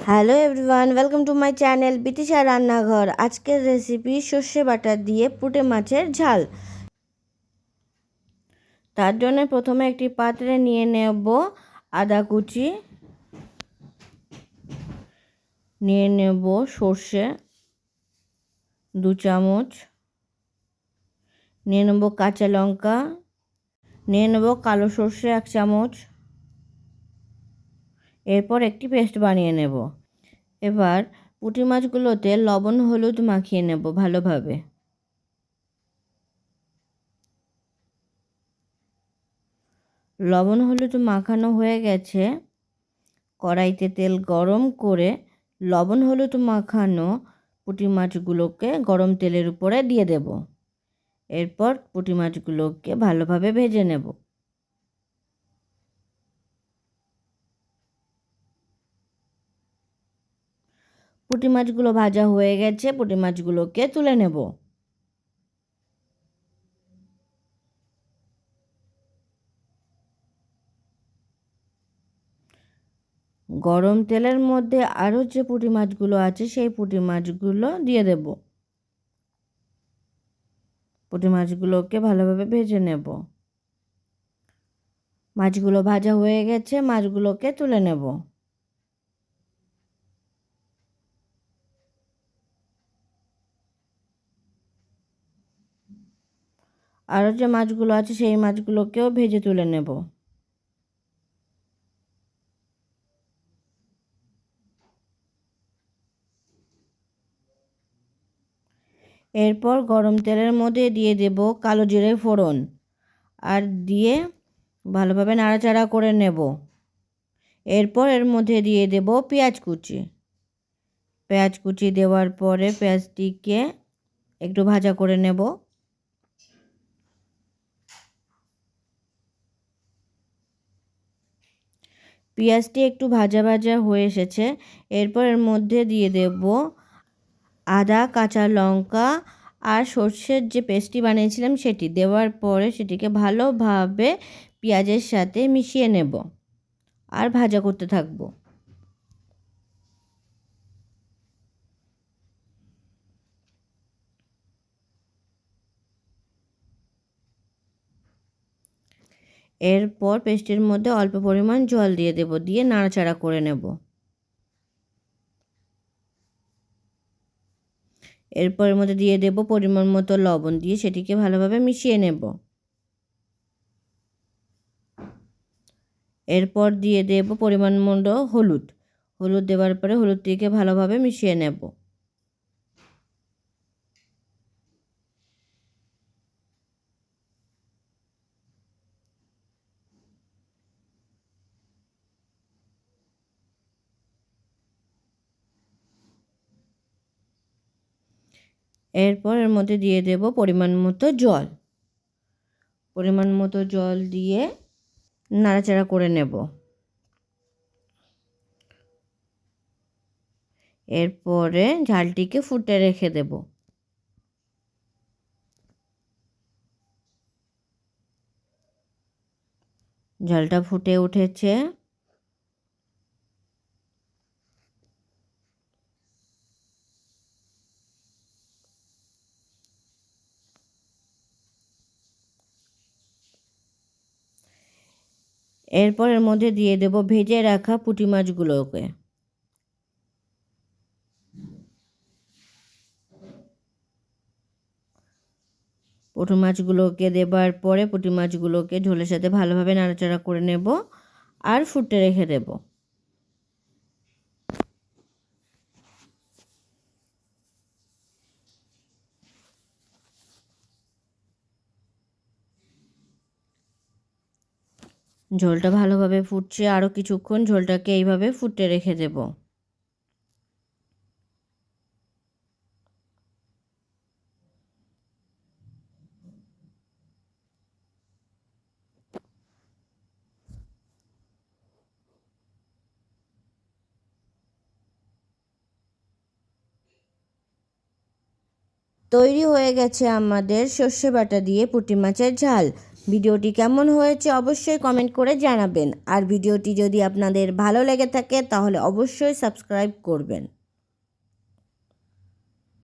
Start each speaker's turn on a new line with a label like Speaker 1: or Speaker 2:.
Speaker 1: Hello everyone, welcome to my channel Bitisha রান্নাঘর। আজকের recipe সর্ষে বাটা দিয়ে পুঁটি মাছের ঝাল। তার জন্য প্রথমে একটি পাত্রে নিয়ে নেব আদা কুচি, নিয়ে নেব সর্ষে 2 চামচ, নিয়ে নেব কাঁচা লঙ্কা, নিয়ে নেব কালো সর্ষে 1 চামচ। এরপর একটি পেস্ট বানিয়ে নেব। এবার পুঁটি মাছগুলোতে লবণ হলুদ মাখিয়ে নেব ভালোভাবে। লবণ হলুদ মাখানো হয়ে গেছে। কড়াইতে তেল গরম করে লবণ হলুদ মাখানো পুঁটি মাছগুলোকে গরম তেলের উপরে দিয়ে দেব। এরপর পুঁটি মাছগুলোকে ভালোভাবে ভেজে নেব। পুঁটি মাছগুলো ভাজা হয়ে গেছে, পুঁটি মাছগুলোকে তুলে নেব। গরম তেলের মধ্যে আরও যে পুঁটি মাছগুলো আছে সেই পুঁটি মাছগুলো দিয়ে দেব। পুঁটি মাছগুলোকে ভালোভাবে ভেজে নেব। মাছগুলো ভাজা হয়ে গেছে, মাছগুলোকে তুলে নেব। আরও যে মাছগুলো আছে সেই মাছগুলোকেও ভেজে তুলে নেব। এরপর গরম তেলের মধ্যে দিয়ে দেব কালো জিরে ফোড়ন, আর দিয়ে ভালোভাবে নাড়াচাড়া করে নেব। এরপর এর মধ্যে দিয়ে দেব পেঁয়াজ কুচি। পেঁয়াজ কুচি দেওয়ার পরে পেঁয়াজটিকে একটু ভাজা করে নেব। পেঁয়াজটি একটু ভাজা ভাজা হয়ে এসেছে। এরপর এর মধ্যে দিয়ে দেব আদা, কাঁচা লঙ্কা আর সর্ষের যে পেস্টটি বানিয়েছিলাম সেটি দেওয়ার পরে সেটিকে ভালোভাবে পেঁয়াজের সাথে মিশিয়ে নেব আর ভাজা করতে থাকব। এরপর পেস্টের মধ্যে অল্প পরিমাণ জল দিয়ে দেব, দিয়ে নাড়াচাড়া করে নেব। এরপর এর মধ্যে দিয়ে দেব পরিমাণ মতো লবণ, দিয়ে সেটিকে ভালোভাবে মিশিয়ে নেব। এরপর দিয়ে দেব পরিমাণ মতো হলুদ। হলুদ দেওয়ার পরে হলুদটিকে ভালোভাবে মিশিয়ে নেব। এরপর এর মধ্যে দিয়ে দেব পরিমাণ মতো জল। পরিমাণ মতো জল দিয়ে নাড়াচাড়া করে নেব। এরপরে ঝালটিকে ফুটে রেখে দেব। ঝালটা ফুটে উঠেছে। এরপর এর মধ্যে দিয়ে দেব ভেজে রাখা পুঁটি মাছগুলোকে। পুঁটি মাছগুলোকে দেবার পরে পুঁটি মাছগুলোকে ঝোলের সাথে ভালোভাবে নাড়াচাড়া করে নেব আর ফুটে রেখে দেব। ঝোলটা ভালোভাবে ফুটছে, আরও কিছুক্ষণ ঝোলটাকে এইভাবে ফুটে রেখে দেব। তৈরি হয়ে গেছে আমাদের সর্ষে বাটা দিয়ে পুঁটি মাছের ঝাল। ভিডিওটি কেমন হয়েছে অবশ্যই কমেন্ট করে জানাবেন। আর ভিডিওটি যদি আপনাদের ভালো লেগে থাকে তাহলে অবশ্যই সাবস্ক্রাইব করবেন।